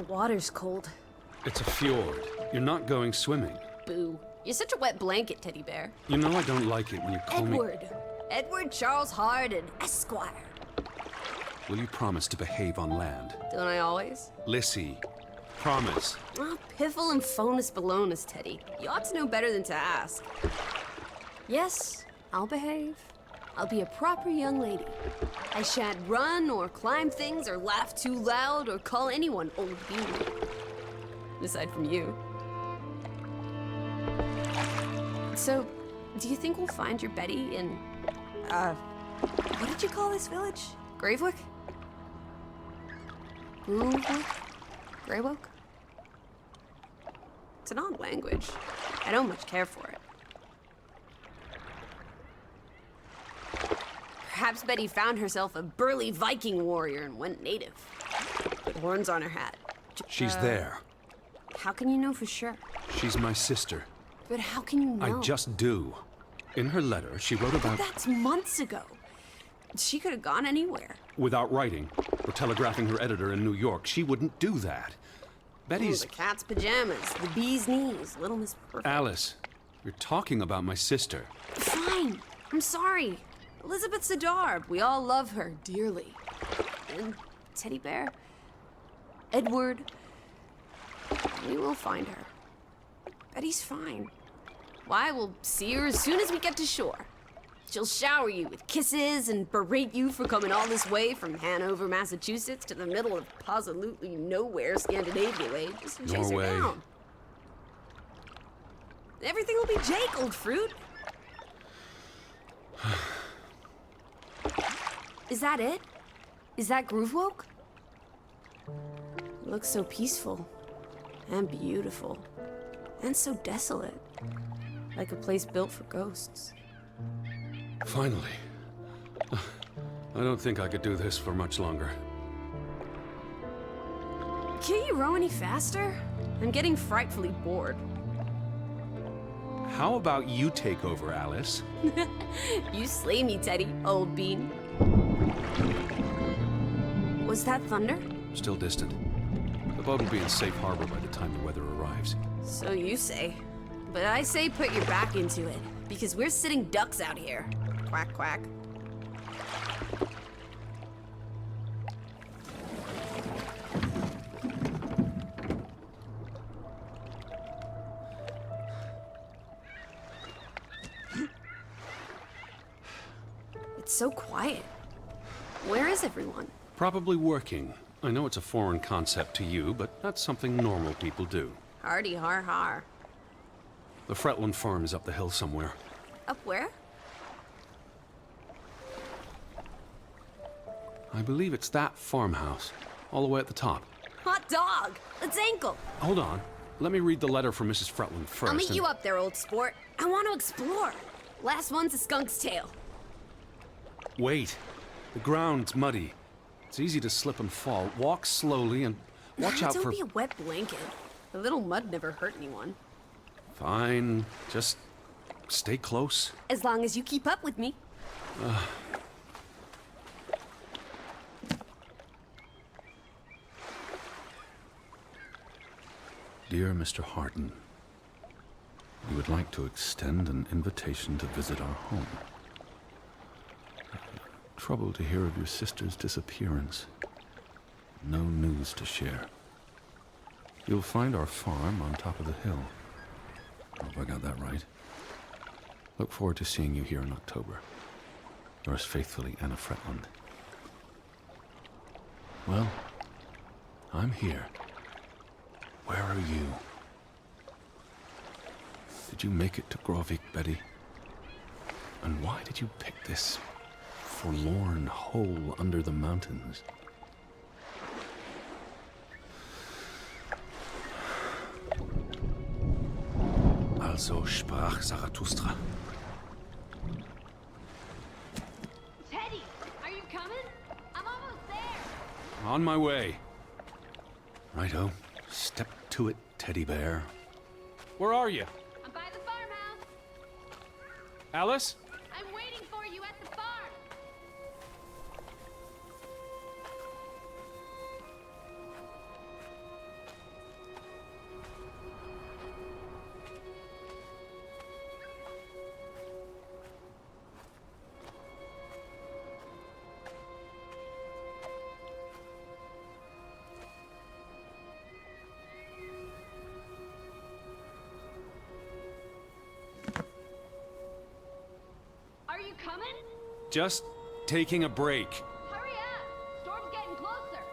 The water's cold. It's a fjord. You're not going swimming. Boo. You're such a wet blanket, teddy bear. You know I don't like it when you call me... Edward Charles Hardin, Esquire. Will you promise to behave on land? Don't I always? Lissy, promise. Oh, piffle and phonus balonus, Teddy. You ought to know better than to ask. Yes, I'll behave. I'll be a proper young lady. I shan't run or climb things or laugh too loud or call anyone old bean. Aside from you. So, do you think we'll find your Betty in, what did you call this village? Gravewick? Gravewick? Greywoke? It's an odd language. I don't much care for it. Perhaps Betty found herself a burly Viking warrior and went native. With horns on her hat. She's there. How can you know for sure? She's my sister. But how can you know? I just do. In her letter, she wrote about... But that's months ago. She could have gone anywhere. Without writing, or telegraphing her editor in New York, she wouldn't do that. Betty's... Oh, the cat's pajamas, the bee's knees, Little Miss Perfect. Alice, you're talking about my sister. Fine. I'm sorry. Elizabeth Sidarb. We all love her dearly. And Teddy Bear, Edward, we will find her. Betty's fine. Why, we'll see her as soon as we get to shore. She'll shower you with kisses and berate you for coming all this way from Hanover, Massachusetts to the middle of absolutely nowhere Scandinavia way just to chase her down. Everything will be Jake, old fruit. Is that it? Is that Groovewoke? It looks so peaceful and beautiful and so desolate, like a place built for ghosts. Finally. I don't think I could do this for much longer. Can't you row any faster? I'm getting frightfully bored. How about you take over, Alice? You slay me, Teddy, old bean. Was that thunder? Still distant. The boat will be in safe harbor by the time the weather arrives. So you say. But I say put your back into it, because we're sitting ducks out here. Quack, quack. It's so quiet. Where is everyone? Probably working. I know it's a foreign concept to you, but that's something normal people do. Hardy har har. The Fretland farm is up the hill somewhere. Up where? I believe it's that farmhouse, all the way at the top. Hot dog! Let's ankle! Hold on. Let me read the letter from Mrs. Fretland first. I'll meet you up there, old sport. I want to explore. Last one's a skunk's tail. Wait. The ground's muddy. It's easy to slip and fall. Walk slowly and watch out for... Don't be a wet blanket. A little mud never hurt anyone. Fine. Just stay close. As long as you keep up with me. Dear Mr. Hardin, we would like to extend an invitation to visit our home. Trouble to hear of your sister's disappearance. No news to share. You'll find our farm on top of the hill. I hope I got that right. Look forward to seeing you here in October. Yours faithfully, Anna Fretland. Well, I'm here. Where are you? Did you make it to Grovik, Betty? And why did you pick this forlorn hole under the mountains? Also sprach Zarathustra. Teddy, are you coming? I'm almost there. On my way. Righto. Step to it, teddy bear. Where are you? I'm by the farmhouse. Alice? I'm waiting for you at the farm. Just taking a break. Hurry up! Storm's getting closer.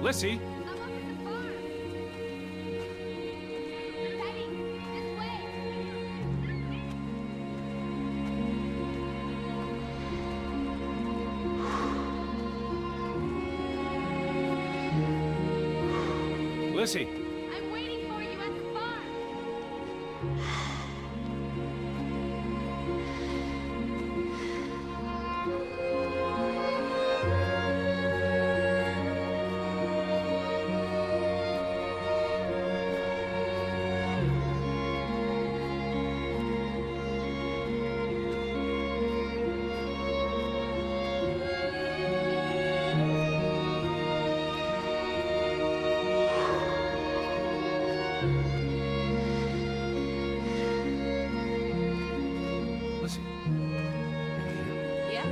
Lissy? I'm up at the farm. Teddy, this way. Lissy? I'm waiting for you at the farm. Lissy. Yeah?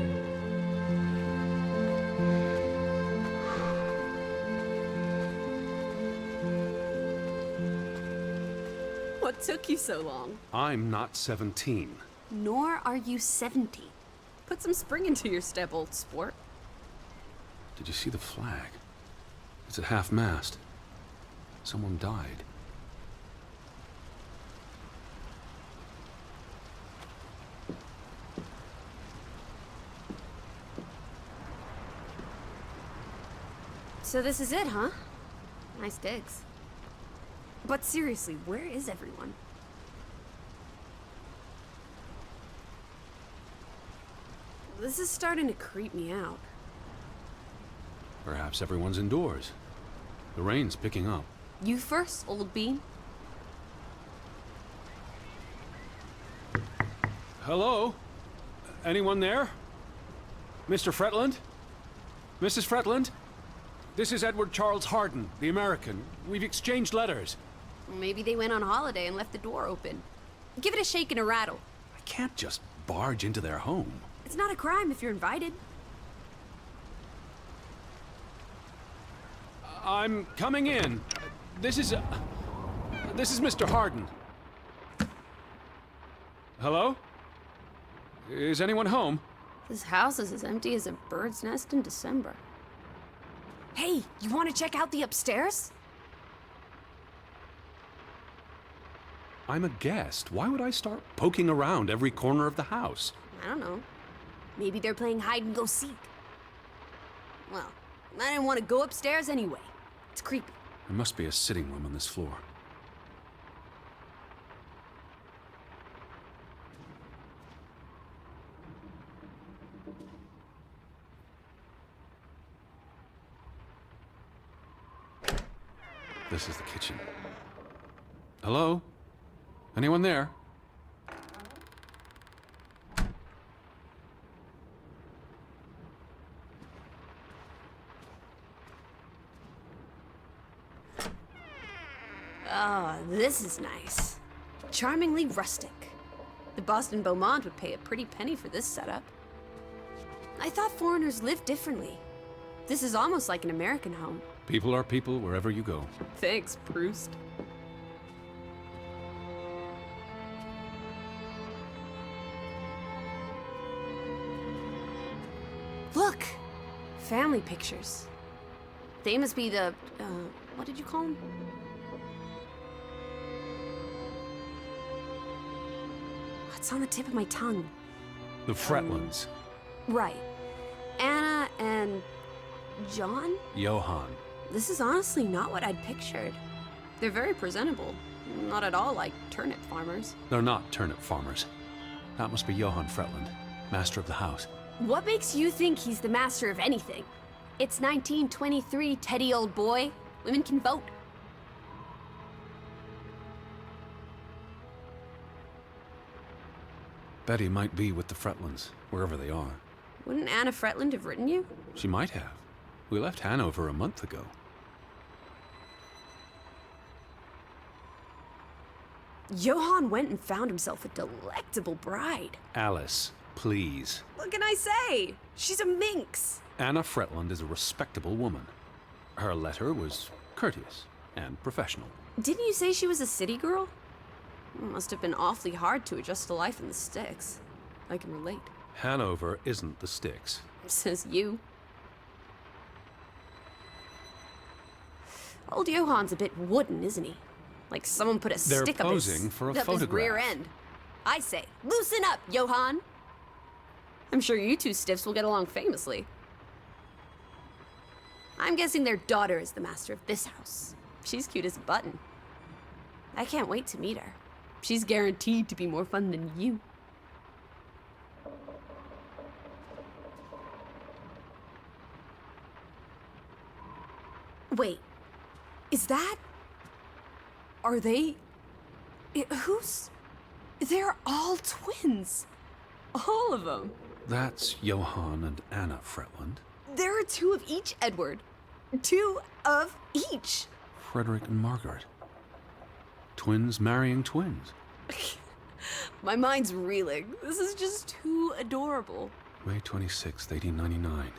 What took you so long? I'm not 17. Nor are you 70. Put some spring into your step, old sport. Did you see the flag? It's at half-mast. Someone died. So this is it, huh? Nice digs. But seriously, where is everyone? This is starting to creep me out. Perhaps everyone's indoors. The rain's picking up. You first, old bean. Hello? Anyone there? Mr. Fretland? Mrs. Fretland? This is Edward Charles Harden, the American. We've exchanged letters. Maybe they went on holiday and left the door open. Give it a shake and a rattle. I can't just barge into their home. It's not a crime if you're invited. I'm coming in. This is Mr. Harden. Hello? Is anyone home? This house is as empty as a bird's nest in December. Hey, you want to check out the upstairs? I'm a guest. Why would I start poking around every corner of the house? I don't know. Maybe they're playing hide and go seek. Well, I didn't want to go upstairs anyway. It's creepy. There must be a sitting room on this floor. This is the kitchen. Hello? Anyone there? Ah, this is nice. Charmingly rustic. The Boston Beaumont would pay a pretty penny for this setup. I thought foreigners lived differently. This is almost like an American home. People are people wherever you go. Thanks, Proust. Look! Family pictures. They must be the, what did you call them? It's on the tip of my tongue. The Fretlands. Right. Anna and John? Johann. This is honestly not what I'd pictured. They're very presentable. Not at all like turnip farmers. They're not turnip farmers. That must be Johann Fretland, master of the house. What makes you think he's the master of anything? It's 1923, Teddy, old boy. Women can vote. Betty might be with the Fretlands, wherever they are. Wouldn't Anna Fretland have written you? She might have. We left Hanover a month ago. Johann went and found himself a delectable bride. Alice, please. What can I say? She's a minx. Anna Fretland is a respectable woman. Her letter was courteous and professional. Didn't you say she was a city girl? It must have been awfully hard to adjust to life in the sticks. I can relate. Hanover isn't the sticks. Says you. Old Johann's a bit wooden, isn't he? Like someone put a They're stick up his, posing for a up his photograph. rear end. I say, loosen up, Johann! I'm sure you two stiffs will get along famously. I'm guessing their daughter is the master of this house. She's cute as a button. I can't wait to meet her. She's guaranteed to be more fun than you. Wait, is that... Are they... Who's... They're all twins. All of them. That's Johann and Anna Fretland. There are two of each, Edward. Two of each. Frederick and Margaret. Twins marrying twins. My mind's reeling. This is just too adorable. May 26th, 1899.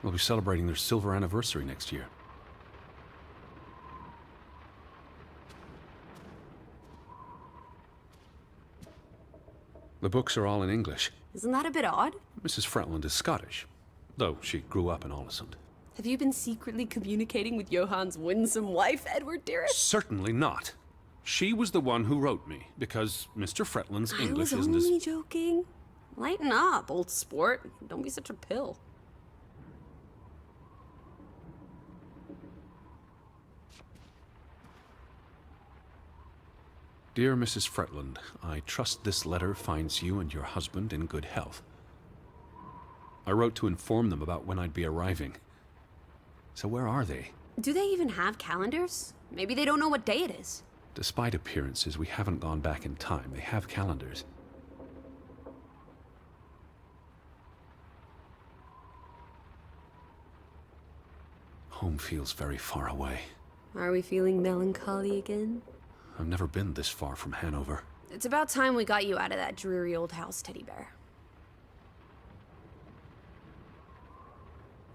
We'll be celebrating their silver anniversary next year. The books are all in English. Isn't that a bit odd? Mrs. Fretland is Scottish, though she grew up in Aalesund. Have you been secretly communicating with Johann's winsome wife, Edward, dearest? Certainly not. She was the one who wrote me, because Mr. Fretland's English I was isn't only as... joking. Lighten up, old sport. Don't be such a pill. Dear Mrs. Fretland, I trust this letter finds you and your husband in good health. I wrote to inform them about when I'd be arriving. So where are they? Do they even have calendars? Maybe they don't know what day it is. Despite appearances, we haven't gone back in time. They have calendars. Home feels very far away. Are we feeling melancholy again? I've never been this far from Hanover. It's about time we got you out of that dreary old house, Teddy Bear.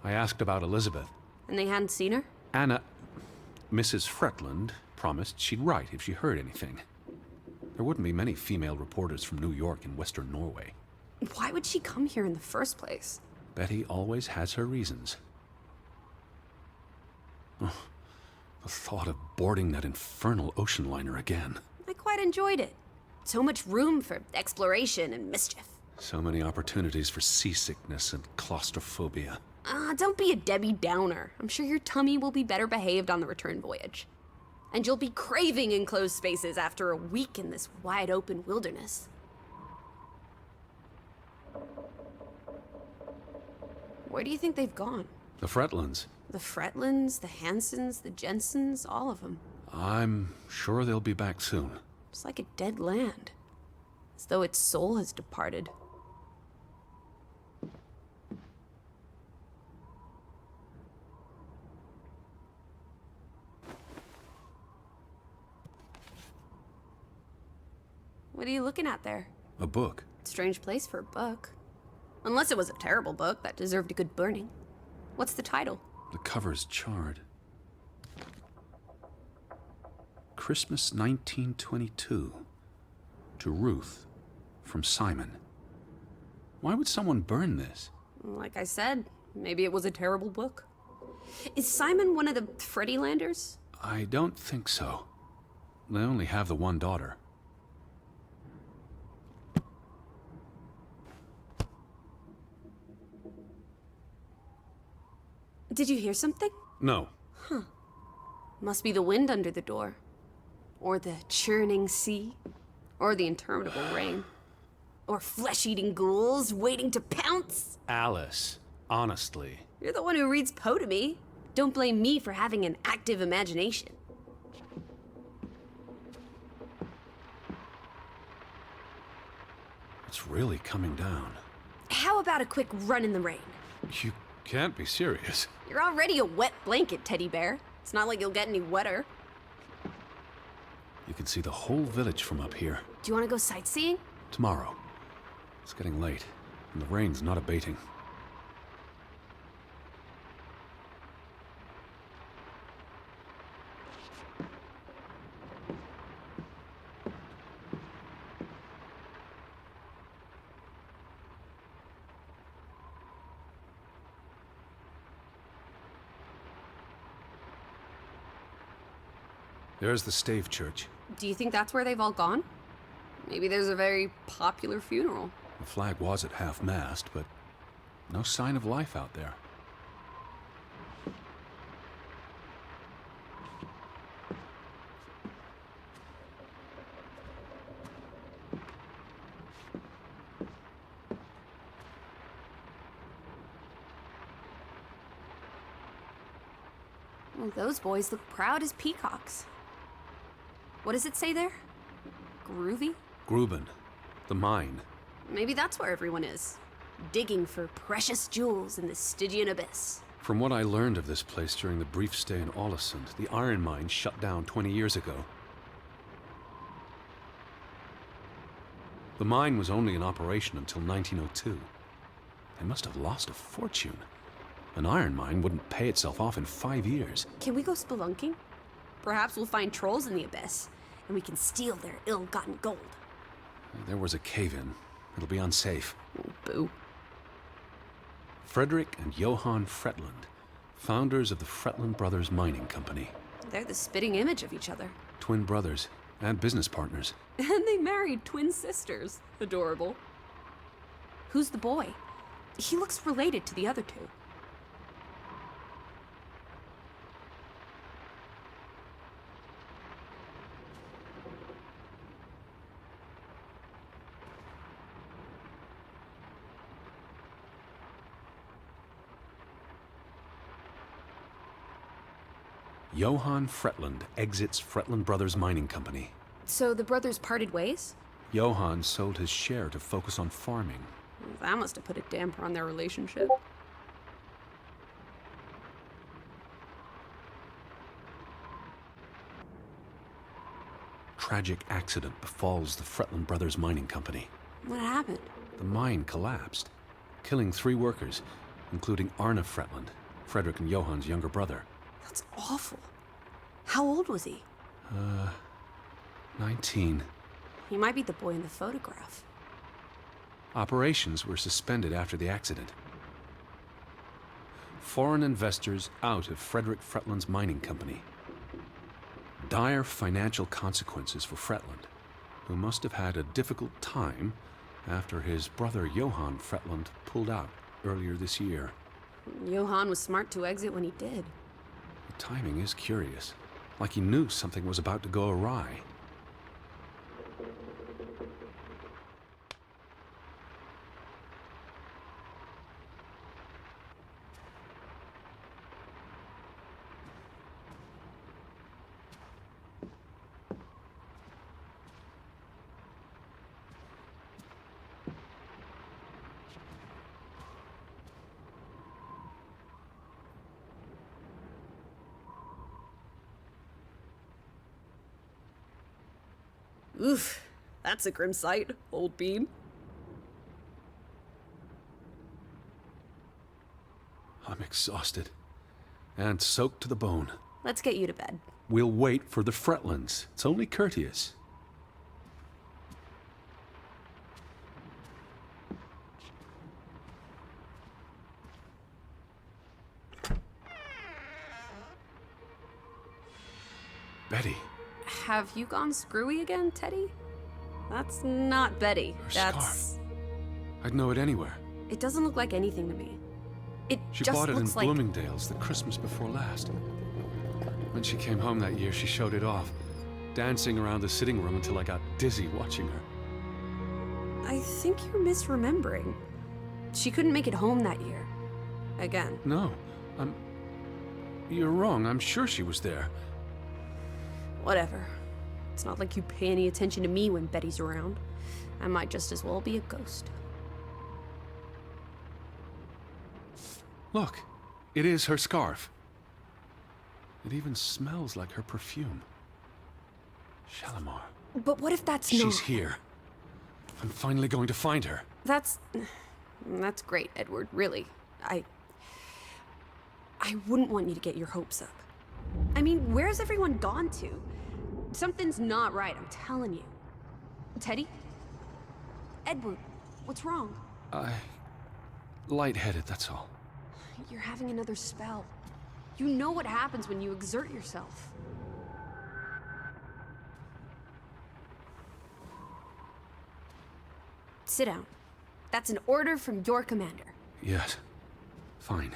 I asked about Elizabeth. And they hadn't seen her? Anna... Mrs. Fretland promised she'd write if she heard anything. There wouldn't be many female reporters from New York and Western Norway. Why would she come here in the first place? Betty always has her reasons. Oh, the thought of boarding that infernal ocean liner again. I quite enjoyed it. So much room for exploration and mischief. So many opportunities for seasickness and claustrophobia. Don't be a Debbie Downer. I'm sure your tummy will be better behaved on the return voyage. And you'll be craving enclosed spaces after a week in this wide-open wilderness. Where do you think they've gone? The Fretlands. The Fretlands, the Hansons, the Jensens, all of them. I'm sure they'll be back soon. It's like a dead land. As though its soul has departed. What are you looking at there? A book. Strange place for a book. Unless it was a terrible book that deserved a good burning. What's the title? The cover's charred. Christmas 1922. To Ruth. From Simon. Why would someone burn this? Like I said, maybe it was a terrible book. Is Simon one of the Freddylanders? I don't think so. They only have the one daughter. Did you hear something? No. Must be the wind under the door. Or the churning sea. Or the interminable rain. Or flesh-eating ghouls waiting to pounce. Alice, honestly. You're the one who reads Poe to me. Don't blame me for having an active imagination. It's really coming down. How about a quick run in the rain? You can't be serious. You're already a wet blanket, teddy bear. It's not like you'll get any wetter. You can see the whole village from up here. Do you want to go sightseeing? Tomorrow. It's getting late, and the rain's not abating. There's the Stave Church. Do you think that's where they've all gone? Maybe there's a very popular funeral. The flag was at half-mast, but no sign of life out there. Well, those boys look proud as peacocks. What does it say there? Groovy? Gruben. The mine. Maybe that's where everyone is. Digging for precious jewels in the Stygian abyss. From what I learned of this place during the brief stay in Ålesund, the iron mine shut down 20 years ago. The mine was only in operation until 1902. They must have lost a fortune. An iron mine wouldn't pay itself off in 5 years. Can we go spelunking? Perhaps we'll find trolls in the abyss, and we can steal their ill-gotten gold. There was a cave-in. It'll be unsafe. Oh, boo. Frederick and Johann Fretland, founders of the Fretland Brothers Mining Company. They're the spitting image of each other. Twin brothers and business partners. And they married twin sisters. Adorable. Who's the boy? He looks related to the other two. Johann Fretland exits Fretland Brothers Mining Company. So the brothers parted ways? Johann sold his share to focus on farming. That must have put a damper on their relationship. Tragic accident befalls the Fretland Brothers Mining Company. What happened? The mine collapsed, killing 3 workers, including Arne Fretland, Frederick and Johann's younger brother. That's awful. How old was he? 19. He might be the boy in the photograph. Operations were suspended after the accident. Foreign investors out of Frederick Fretland's mining company. Dire financial consequences for Fretland, who must have had a difficult time after his brother Johann Fretland pulled out earlier this year. Johann was smart to exit when he did. The timing is curious, like he knew something was about to go awry. Oof, that's a grim sight, old bean. I'm exhausted and soaked to the bone. Let's get you to bed. We'll wait for the Fretlands. It's only courteous. Betty. Have you gone screwy again, Teddy? That's not Betty. Her That's... scarf. I'd know it anywhere. It doesn't look like anything to me. It She just bought it in looks like... Bloomingdale's the Christmas before last. When she came home that year, she showed it off, dancing around the sitting room until I got dizzy watching her. I think you're misremembering. She couldn't make it home that year. Again. No, You're wrong. I'm sure she was there. Whatever. It's not like you pay any attention to me when Betty's around. I might just as well be a ghost. Look, it is her scarf. It even smells like her perfume. Shalimar. But what if that's not... She's here. I'm finally going to find her. That's great, Edward, really. I wouldn't want you to get your hopes up. I mean, where's everyone gone to? Something's not right, I'm telling you. Teddy? Edward, what's wrong? Lightheaded, that's all. You're having another spell. You know what happens when you exert yourself. Sit down. That's an order from your commander. Yes. Fine.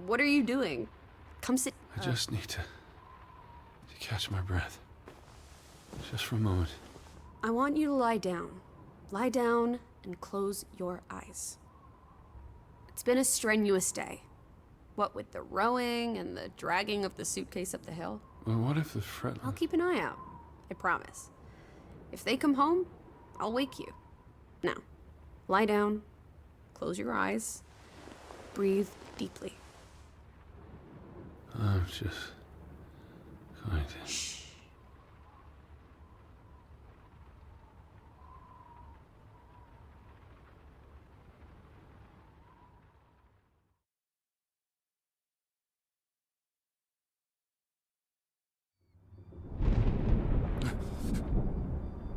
What are you doing? Come sit... I just need to catch my breath. Just for a moment. I want you to lie down. Lie down and close your eyes. It's been a strenuous day. What with the rowing and the dragging of the suitcase up the hill. Well, what if the Fretland... I'll keep an eye out. I promise. If they come home, I'll wake you. Now, lie down, close your eyes, breathe deeply. I'm just going to... Shh.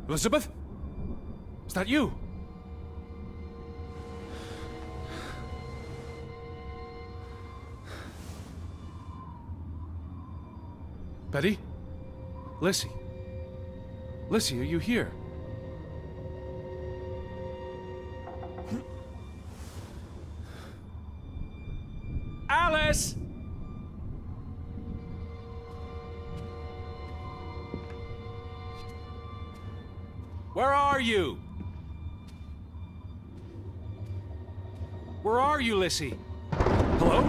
Elizabeth? Is that you? Betty? Lissy? Lissy, are you here? Alice! Where are you? Where are you, Lissy? Hello?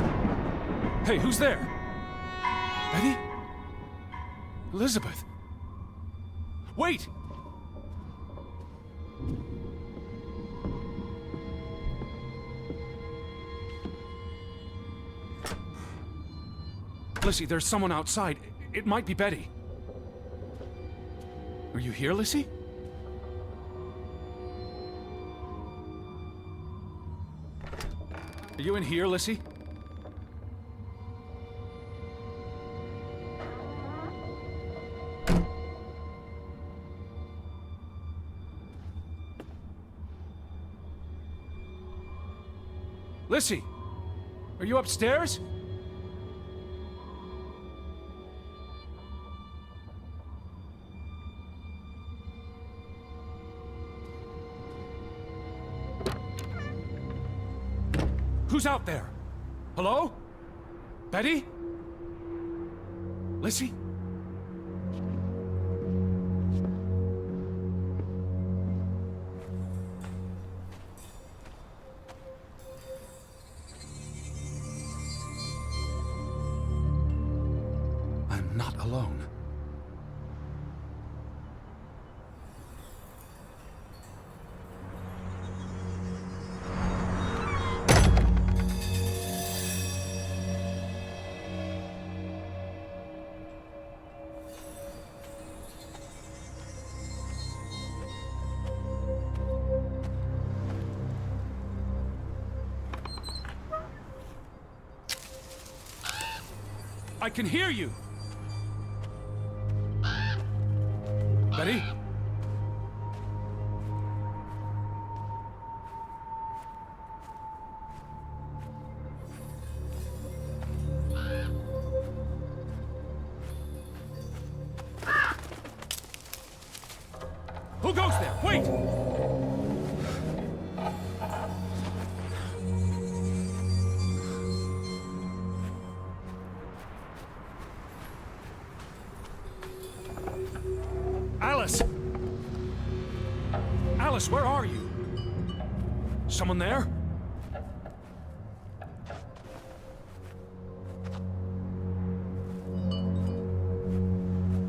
Hey, who's there? Betty? Elizabeth? Wait! Lissy, there's someone outside. It might be Betty. Are you here, Lissy? Are you in here, Lissy? Lissy, are you upstairs? Who's out there? Hello? Betty? Lissy? I'm not alone. I can hear you! Betty? Who Who goes there? Wait! Alice! Alice, where are you? Someone there?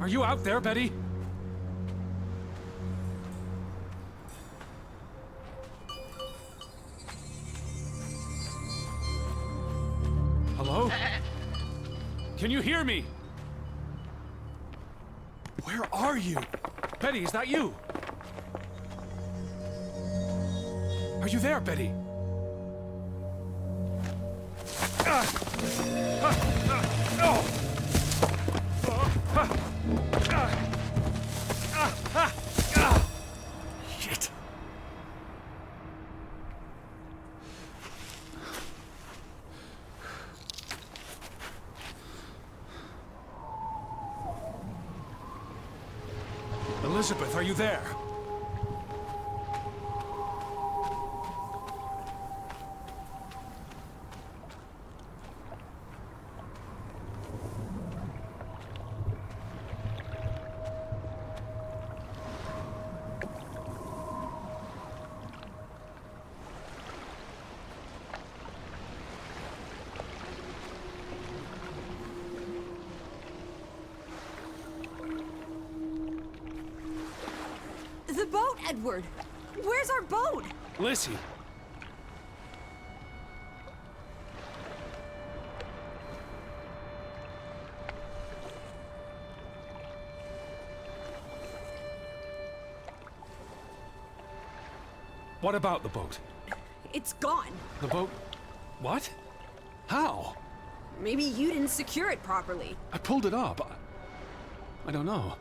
Are you out there, Betty? Hello? Can you hear me? Where are you? Betty, is that you? Are you there, Betty? Shit. Elizabeth, are you there? The boat, Edward! Where's our boat? Lizzie. What about the boat? It's gone. The boat? What? How? Maybe you didn't secure it properly. I pulled it up. I don't know.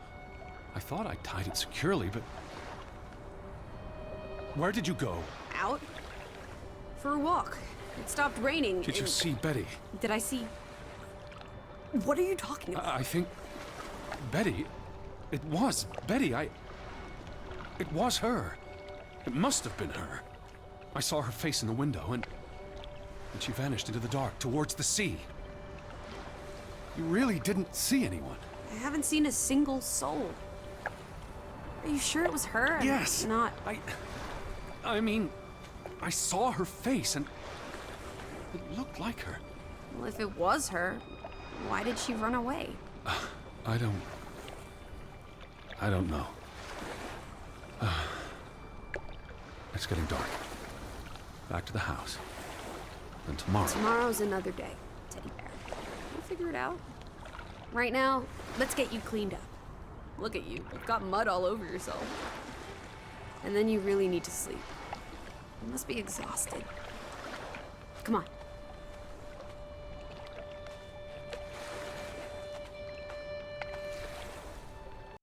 I thought I tied it securely, but... Where did you go? Out? For a walk. It stopped raining. Did you and- see Betty? Did I see... What are you talking about? I think... Betty... It was Betty. It was her. It must have been her. I saw her face in the window, and she vanished into the dark, towards the sea. You really didn't see anyone? I haven't seen a single soul. Are you sure it was her? I'm Yes. Not... I mean, I saw her face, and it looked like her. Well, if it was her, why did she run away? I don't know. It's getting dark. Back to the house. And tomorrow... Tomorrow's another day, Teddy Bear. We'll figure it out. Right now, let's get you cleaned up. Look at you. You've got mud all over yourself. And then you really need to sleep. You must be exhausted. Come on.